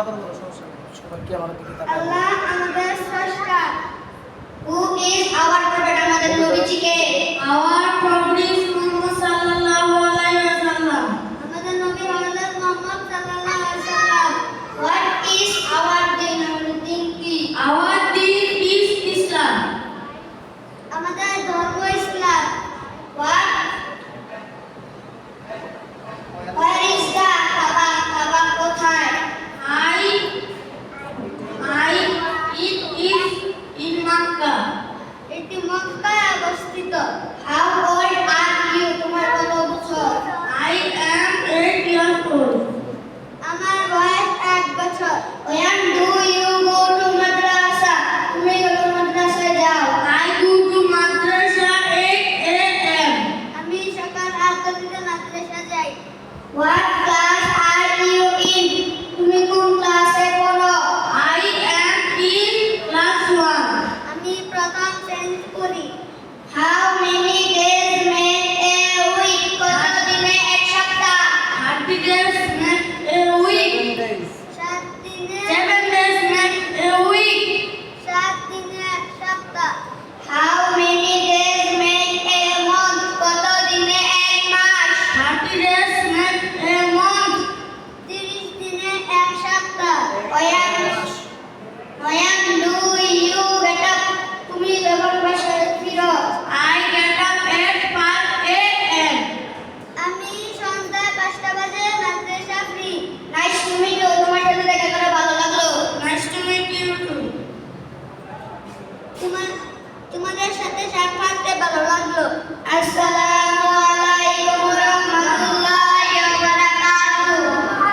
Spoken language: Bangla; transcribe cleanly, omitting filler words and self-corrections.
আদর করো, সমস্যা নেই। সবাই কি আমার দিকে তাকায়? আল্লাহ আমাদের স্রষ্টা। Who is our prophet? আমাদের নবীজিকে। Our prophet is Muhammad sallallahu alaihi wasallam. আমাদের নবী হযরত Muhammad sallallahu alaihi wasallam. What is our deen? আমাদের দিন কি? Our deen is Islam. আমাদের ধর্ম ইসলাম। What? Where is the Kaaba? Kaaba কোথায়? It is in Makkah. এটি মক্কায় অবস্থিত। How old are you? তোমার কত বছর? I am 8 years old. আমার বয়স 1 বছর। When do you go to madrasa? তুমি কখন মাদ্রাসায় যাও? I go to madrasa 8 a.m. আমি সকাল 8টায় মাদ্রাসা যাই। What class are you in? তুমি কোন ক্লাসে পড়ো? I am in class 1. আমি প্রথম শ্রেণীতে পড়ি। How many days make a week? কত দিনে এক সপ্তাহ? 30 days make a week. 7 দিনে 7 days make a week. 7 দিনে এক সপ্তাহ। How many days make a month? কত দিনে এক মাস? 30 days make a month. 30 দিনে এক সপ্তাহ। When do you get up? তুমি যখন বাসায় ফিরো? I get up at 5 a.m. আমি সন্ধ্যা 5টা বাজে মাদ্রাসা free. Nice to meet you. তোমার সাথে দেখা করে ভালো লাগলো। Nice to meet you too. তোমাদের সাথে সাক্ষাৎ করে ভালো লাগলো। আসসালামু